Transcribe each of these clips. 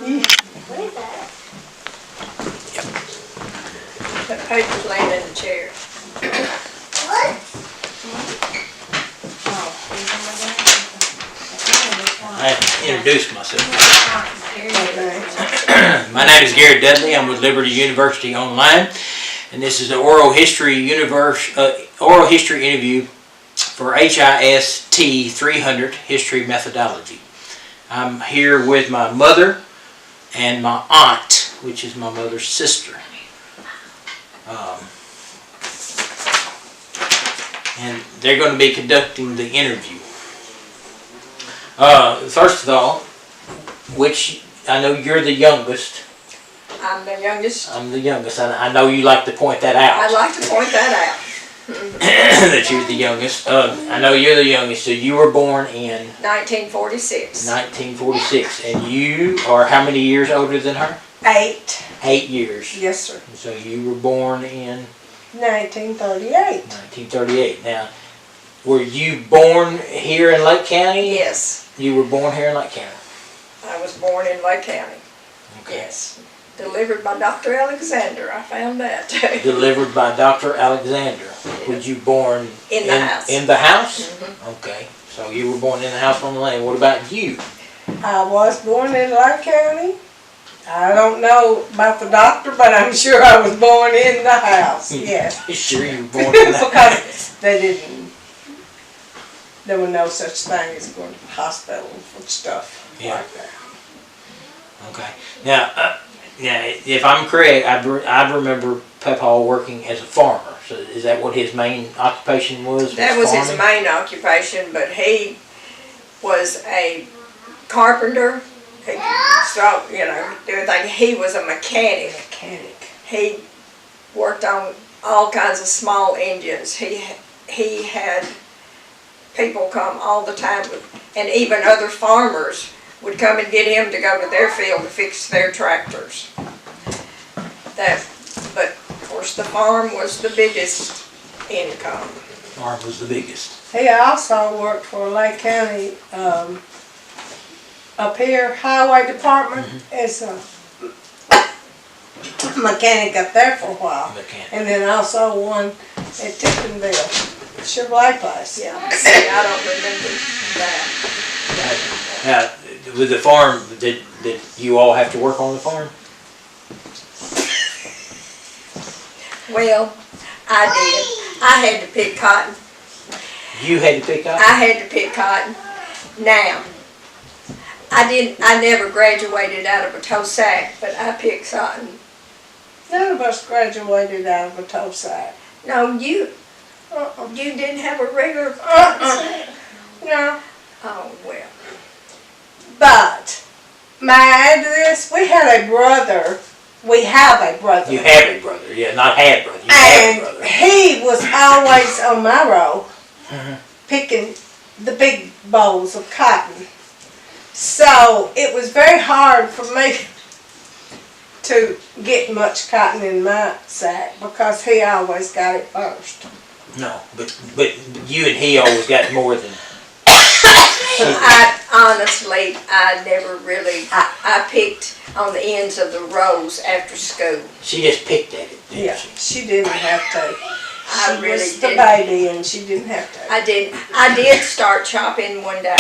What is that? Yep. The paper's laying in the chair. What? I have to introduce myself. Okay. My name is Gary Dudley. I'm with Liberty University Online, and this is the oral history interview for HIST 300 History Methodology. I'm here with my mother and my aunt, which is my mother's sister. And they're going to be conducting the interview. First of all, which I know you're the youngest. I'm the youngest. I'm the youngest. I know you like to point that out. I'd like to point that out. That you're the youngest. I know you're the youngest. So you were born in 1946. 1946, and you are how many years older than her? 8. 8 years. Yes, sir. So you were born in 1938. 1938. Now, were you born here in Lake County? Yes. You were born here in Lake County. I was born in Lake County. Okay. Yes. Delivered by Dr. Alexander. I found that. Delivered by Dr. Alexander. Yeah. Was you born In the house. In the house? Mm-hmm. Okay. So you were born in the house on the land. What about you? I was born in Lake County. I don't know about the doctor, but I'm sure I was born in the house. Yes. Sure you were born in the house? Because there were no such thing as going to the hospital for stuff like that. Okay. Now, if I'm correct, I remember Papa working as a farmer. So is that what his main occupation was? That was his farming? main occupation, but he was a carpenter. He could do everything. He was a mechanic. He worked on all kinds of small engines. He had people come all the time, and even other farmers would come and get him to go to their field to fix their tractors. But of course the farm was the biggest income. Farm was the biggest. He also worked for Lake County up here highway department as a mechanic up there for a while. Mechanic. And then also one at Tiptonville Chevrolet place. Yeah, see, I don't remember that. Now, with the farm, did you all have to work on the farm? Well, I did. I had to pick cotton. You had to pick up? I had to pick cotton. Now, I never graduated out of a tow sack, but I picked cotton. None of us graduated out of a tow sack. No, you didn't have a regular cotton sack. No. Oh, well. But, may I add to this? We had a brother. We have a brother. You have a brother, yeah, not had brother. You have a brother. And he was always on my row picking the big bowls of cotton. So it was very hard for me to get much cotton in my sack because he always got it first. No, but you and he always got more than. I never really. I picked on the ends of the rows after school. She just picked at it, didn't Yeah, she didn't have to. I She really was the did. baby and she didn't have to. I did start chopping one day.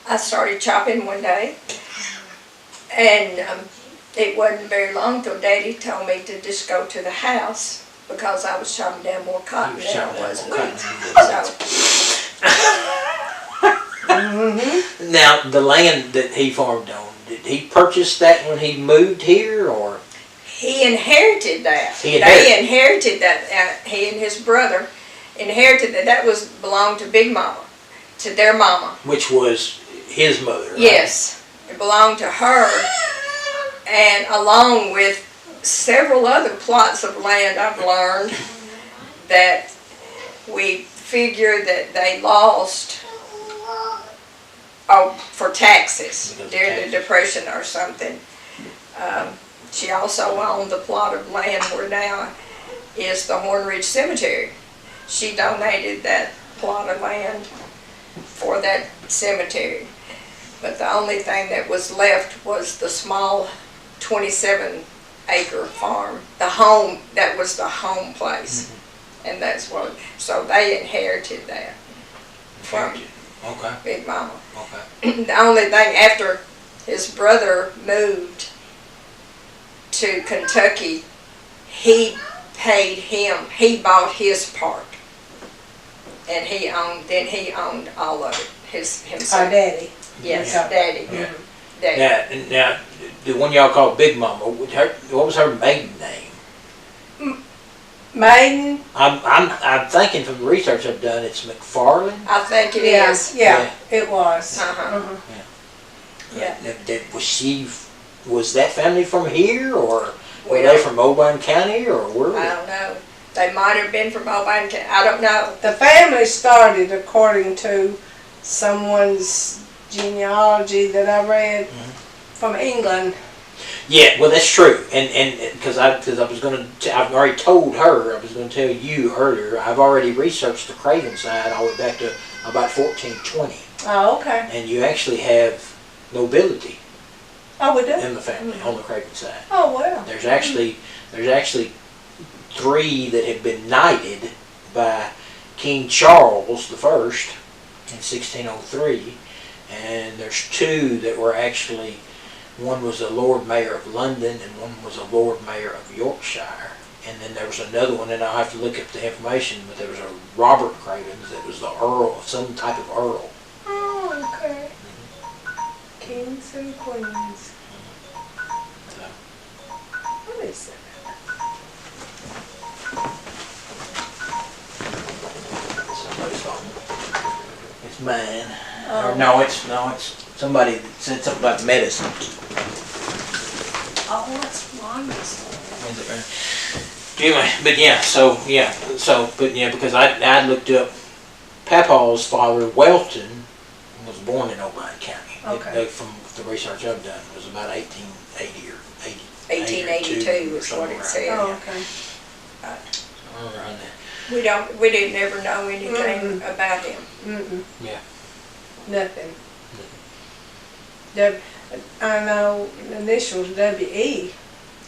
I started chopping one day, and it wasn't very long till Daddy told me to just go to the house because I was chopping down more cotton than I was wheat. So, Now, the land that he farmed on, did he purchase that when he moved here, or? he inherited that. He inherited. They inherited that. He and his brother inherited that. That belonged to Big Mama, to their mama. Which was his mother, right? Yes, it belonged to her, and along with several other plots of land, I've learned that we figure that they lost for taxes during the Depression or something. She also owned the plot of land where now is the Horn Ridge Cemetery. She donated that plot of land for that cemetery. But the only thing that was left was the small 27-acre farm. The home, that was the home place. And that's what, so they inherited that from Okay. Big Mama. Okay. The only thing, after his brother moved to Kentucky, he paid him, he bought his part. And he owned all of it, himself. Our daddy. Yes, Yeah. Daddy. Yeah. Daddy. Now, the one y'all call Big Mama, what was her maiden name? Maiden. I'm thinking from the research I've done, it's McFarland. I think it Yeah, is. yeah, it was. Uh-huh. Yeah. Was that family from here, or We were they don't- from Oban County, or where? I don't know. They might have been from Albany County. I don't know. The family started according to someone's genealogy that I read from England. Yeah, well, that's true, and because I was going to, I've already told her, I was going to tell you earlier, I've already researched the Craven side all the way back to about 1420, Oh, okay. and you actually have nobility Oh, we do? in the family on the Craven side. Oh, well. There's actually 3 that have been knighted by King Charles the First in 1603, and there's 2 that were actually. One was a Lord Mayor of London, and one was a Lord Mayor of Yorkshire. And then there was another one, and I'll have to look up the information, but there was a Robert Cravens that was the Earl, some type of Earl. Oh, okay. Kings and queens. So, What is that? somebody's phone. It's mine. Oh. Or no, it's somebody that said something about medicine. Oh, that's wonderful. Anyway, but because I looked up Papaw's father, Welton, was born in Oban County. Okay. From the research I've done, it was about 1880 or 1882 is what it said. Oh, okay. Around that. We didn't ever know anything about him. Mm-mm. Yeah. Nothing. I know the initials W.E.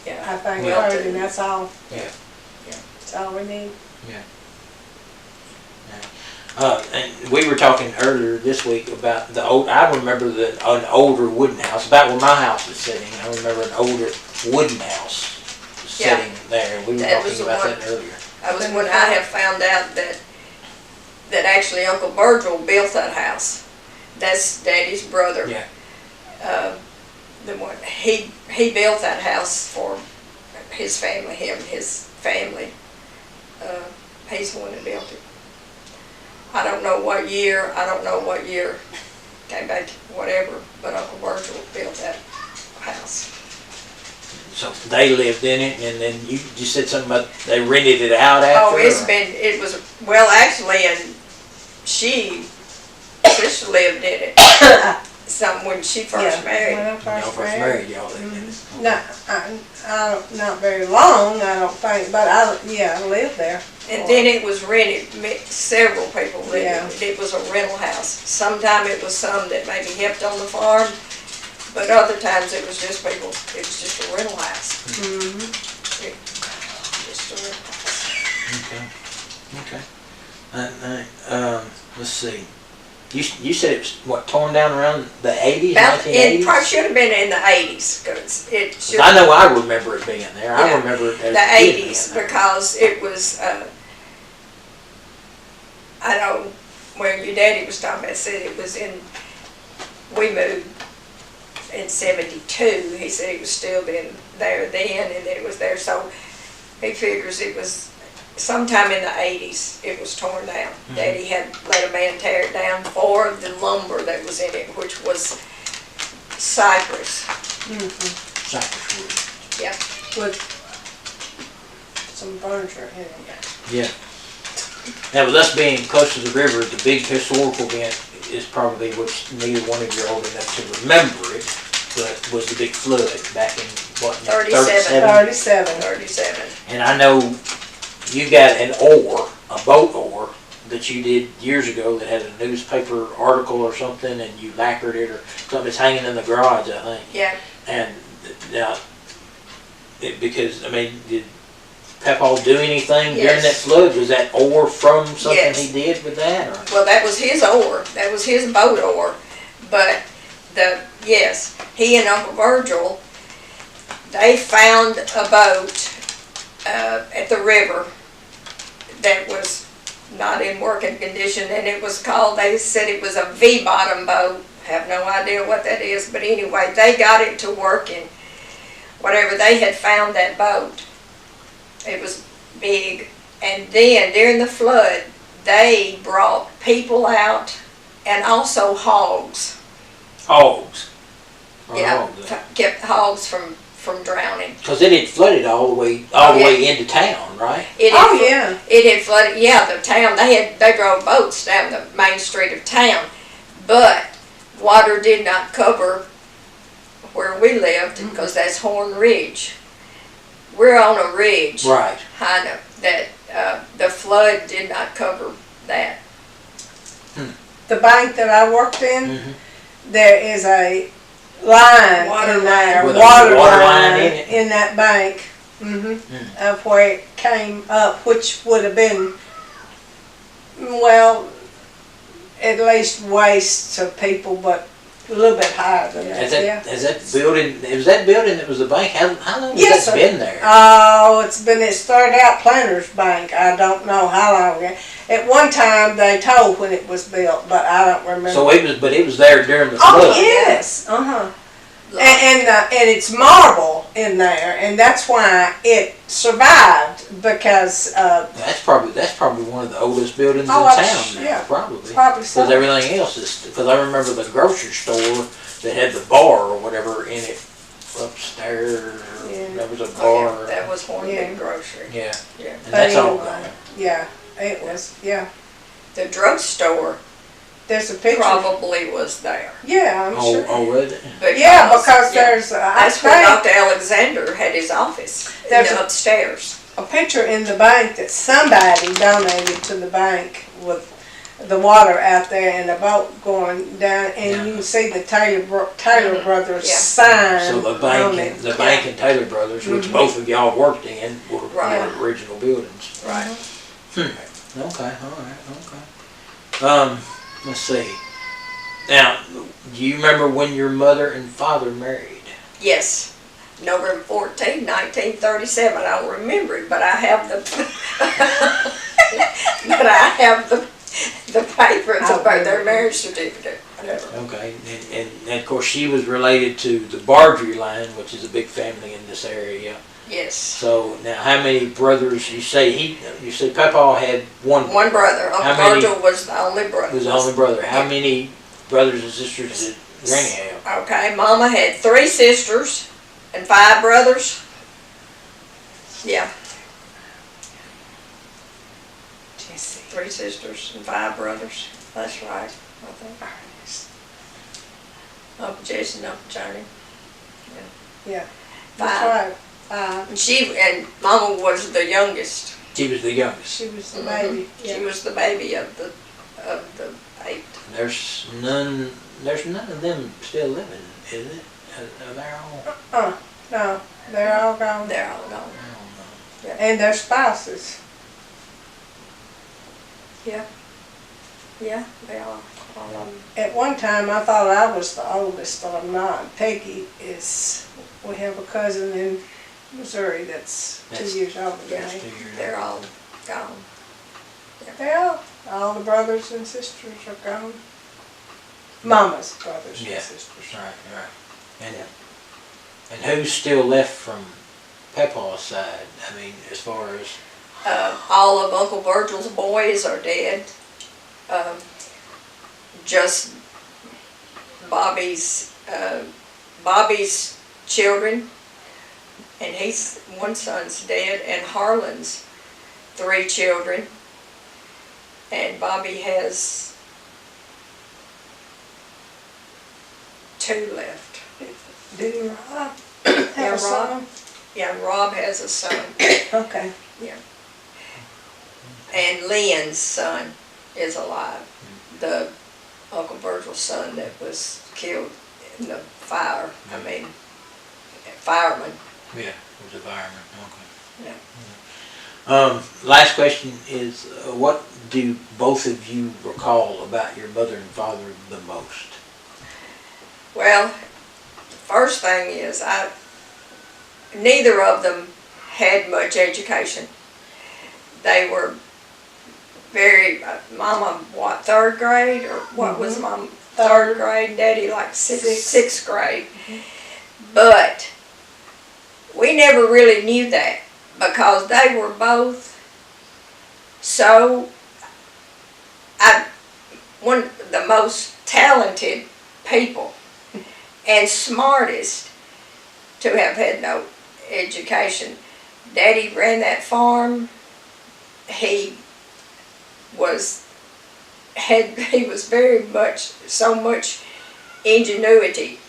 Yeah. I think Yeah. heard, and that's all. Yeah. That's all we need. And we were talking earlier this week about the old. I remember an older wooden house, about where my house is sitting. I remember an older wooden house sitting there. We were That was talking the about one- that earlier. That was when I have found out that actually Uncle Virgil built that house. That's Daddy's brother. Yeah. The one he built that house for his family. Him and his family. He's the one that built it. I don't know what year. Came back, whatever. But Uncle Virgil built that house. So they lived in it, and then you said something about they rented it out after. Oh, it was, well, actually, and she lived in it. When she first married. When I Y'all first first married. married, y'all lived in it. No, not very long, I don't think, but I lived there. And then it was rented, several people lived in Yeah. it. It was a rental house. Sometime it was some that maybe helped on the farm, but other times it was just people, it was just a rental house. Mm-hmm. Just a rental house. Okay. Let's see. You said it was, what, torn down around the 80s, It 1980s? probably should have been in the 80s, because it should. I know I remember it being there. I Yeah. remember it as The a kid being 80s, there. because it was, I know where your daddy was talking about, said it was we moved in 72. He said it was still been there then, and it was there, so he figures it was sometime in the 80s it was torn down. Mm-hmm. Daddy had let a man tear it down for the lumber that was in it, which was cypress. Mm-hmm. Cypress wood. Yeah. With some furniture in it. Yeah. Now, with us being close to the river, the big historical event is probably, which neither one of you are old enough to remember it, but was the big flood back in, what, 37. 37. 37. And I know you got an oar, a boat oar, that you did years ago that had a newspaper article or something, and you lacquered it or something. It's hanging in the garage, I think. Yeah. And now, because I mean, did Papa do anything during that flood? Was that ore from something he did with that? Or? Well, that was his ore. That was his boat ore. But he and Uncle Virgil, they found a boat at the river that was not in working condition, and it was called, they said it was a V-bottom boat. Have no idea what that is, but anyway, they got it to working. Whatever, they had found that boat. It was big. And then during the flood, they brought people out and also hogs. Hogs. Yeah, kept hogs from drowning. Because it had flooded all the way into town, right? It had flooded. Yeah, the town. They drove boats down the main street of town, but water did not cover where we lived because that's Horn Ridge. We're on a ridge, right? High enough that the flood did not cover that. The bank that I worked in, there is a line Water in there, With water a water line line in it? in that bank, of where it came up, which would have been, well, at least waist to people, but a little bit higher than that. Is that building? It was that building that was the bank. How long Yes, has that been there? Oh, it started out Planters Bank. I don't know how long ago. At one time they told when it was built, but I don't remember. So it was there during the flood. Oh yes, and it's marble in there, and that's why it survived because. That's probably one of the oldest buildings in Oh, town now. yeah. Probably so. because everything else is. Because I remember the grocery store that had the bar or whatever in it upstairs. Yeah. There was a Oh, bar. yeah, that was Horn Big Grocery. Yeah. Yeah. And that's all anyway, gone. Yeah, it was. Yeah, The drugstore there's a picture. probably was there. Yeah, I'm sure. Oh, was it? Yeah, because there's. That's where Dr. Alexander had his office. There's upstairs. a picture in the bank that somebody donated to the bank with the water out there and the boat going down, and you can see the Taylor Brothers sign. So the on it. bank and Taylor Brothers, which both of y'all worked in, were original buildings. Right. Okay. All right. Okay. Let's see. Now, do you remember when your mother and father married? Yes. November 14, 1937. I don't remember it, but I have the papers about their marriage certificate. Okay, and of course she was related to the Bardry line, which is a big family in this area. Yes. So now, how many brothers? You say Papa had one. One brother. Uncle Virgil was the only brother. Was the only brother. How many brothers and sisters did Granny have? Okay, Mama had 3 sisters and 5 brothers. Yeah. 3 sisters and 5 brothers. That's right, I think. Uncle Jason, Uncle Johnny. Yeah, 5. that's right. And Mama was the youngest. She was the youngest. She was the baby. She was the baby of the 8. There's none of them still living, is it? They're all. No, they're all gone. They're all gone. Yeah. And their spouses. Yeah, they all of them. At one time, I thought I was the oldest, but I'm not. Peggy is. We have a cousin in Missouri that's 2 years older than me. They're all gone. Yeah, all the brothers and sisters are gone. Mama's brothers and sisters. Right. And who's still left from Papa's side? I mean, as far as all of Uncle Virgil's boys are dead. Just Bobby's children, and one son's dead, and Harlan's 3 children, and Bobby has 2 left. Did Rob Yeah, have a Rob. son? Yeah, Rob has a son. Okay. Yeah. And Lynn's son is alive. The Uncle Virgil's son that was killed in the fire. I mean, fireman. Yeah, it was a fireman. Okay. Yeah. Last question is, what do both of you recall about your mother and father the most? Well, the first thing is neither of them had much education. They were very, Mama, what, third grade? Or what was Mom? Third grade, Daddy like sixth grade. But we never really knew that because they were both so, one of the most talented people and smartest to have had no education. Daddy ran that farm. He was very much, so much ingenuity.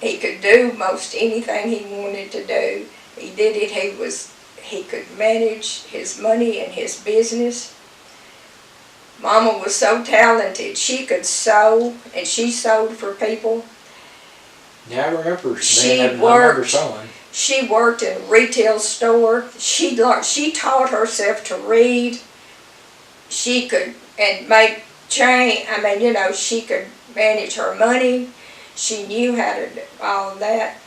He could do most anything he wanted to do. He did it. He could manage his money and his business. Mama was so talented. She could sew, and she sewed for people. Yeah, I remember. She I remember sewing. She worked in a retail store. She taught herself to read. She could make change. I mean, she could manage her money. She knew how to do all of that.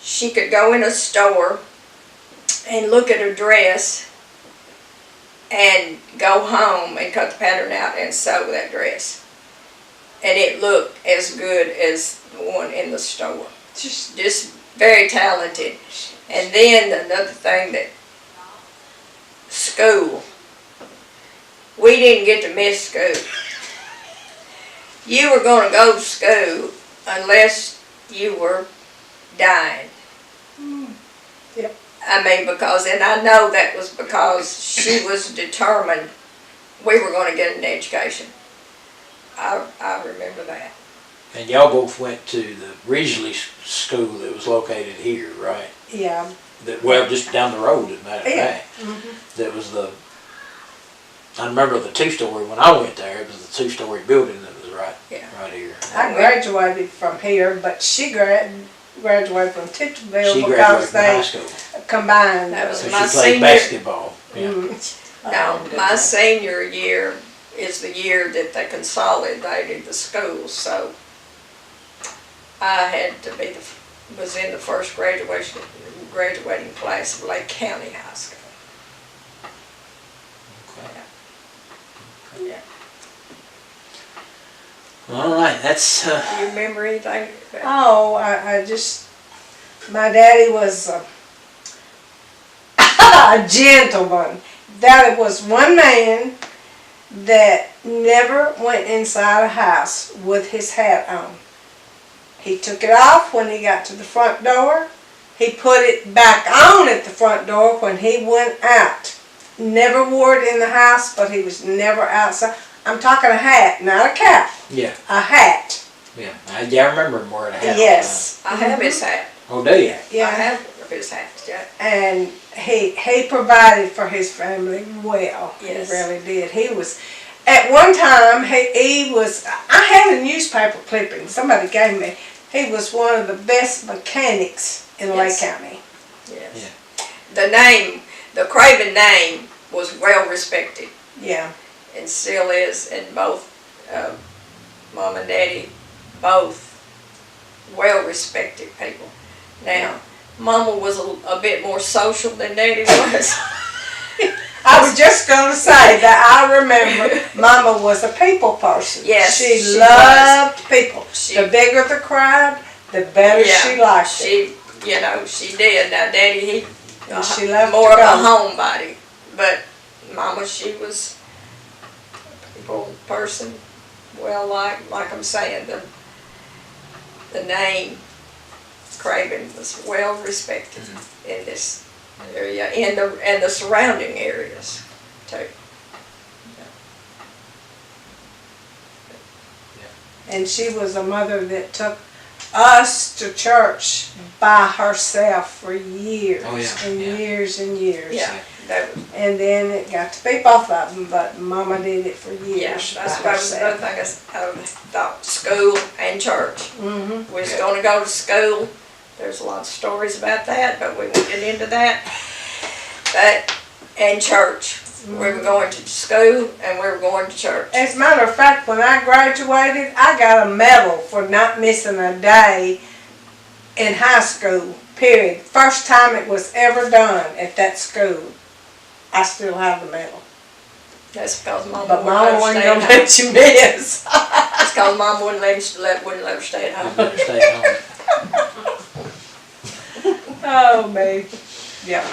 She could go in a store and look at a dress and go home and cut the pattern out and sew that dress. And it looked as good as the one in the store. Just very talented. And then another thing that school. We didn't get to miss school. You were going to go to school unless you were dying. Yep. I mean, and I know that was because she was determined we were going to get an education. I remember that. And y'all both went to the Ridgely School that was located here, right? Yeah. Well, just down the road, as a matter of Yeah. fact. That was I remember the two-story, when I went there, it was the two-story building that was right here. I graduated from here, but she graduated from Tiptonville She because graduated from high they school. combined. That was So my she played senior- basketball. Yeah. Now, my senior year is the year that they consolidated the schools, so I had to was in the first graduating class of Lake County High School. Okay. Yeah. All right, that's... Do you remember anything? Oh, my daddy was a gentleman. That was one man that never went inside a house with his hat on. He took it off when he got to the front door. He put it back on at the front door when he went out. Never wore it in the house, but he was never outside. I'm talking a hat, not a cap. Yeah. A hat. Yeah, I remember him wearing a hat. Yes. I have his hat. Oh, do you? Yeah. I have his hat, yeah. And he provided for his family well. Yes. He really did. He was, at one time, he was, I had a newspaper clipping somebody gave me. He was one of the best mechanics in Lake County. Yes. Yeah. The Craven name was well respected. Yeah. And still is, and both Mom and Daddy, both well respected people. Now, Mama was a bit more social than Daddy was. I was just going to say that I remember Mama was a people person. Yes, she loved people. The bigger the crowd, the better she liked it. She did. Now, Daddy, she loved more to of a go. homebody, but Mama, she was a people person. Well, like I'm saying, the name Craven was well respected in this area and the surrounding areas too. And she was a mother that took us to church by herself for years Oh, yeah. and years and years. Yeah, That was, And then it got to be both of them, but Mama did it for years. yeah, that's by what was another herself. thing I thought, school and church. Mhm. We was gonna go to school. There's a lot of stories about that, but we won't get into that. But, and church. We were going to school and we were going to church. As a matter of fact, when I graduated, I got a medal for not missing a day in high school, period. First time it was ever done at that school. I still have the medal. That's because Mama But wouldn't Mama let wasn't her gonna stay at home. let you miss. That's because Mama wouldn't let her stay at home. Better stay at home. Oh, me. Yeah.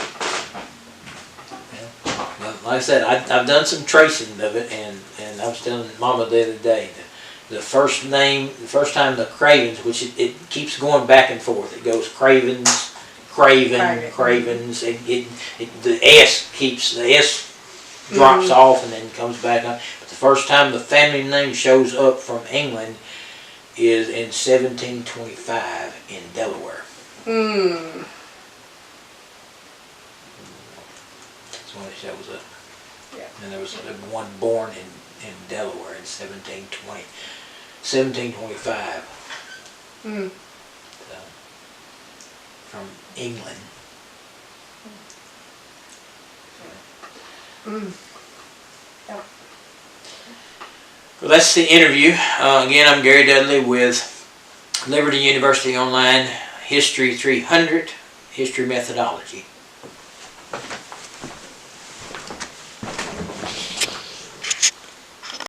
But like I said, I've done some tracing of it, and I was telling Mama the other day, the first time the Cravens, which it keeps going back and forth. It goes Cravens, Craven, Cravens. The S drops off and then comes back on. But the first time the family name shows up from England is in 1725 in Delaware. Hmm. That's when it shows up. Yeah. And there was one born in Delaware in 1725. Hmm. So, from England. Hmm. Well, that's the interview. Again, I'm Gary Dudley with Liberty University Online History 300 History Methodology.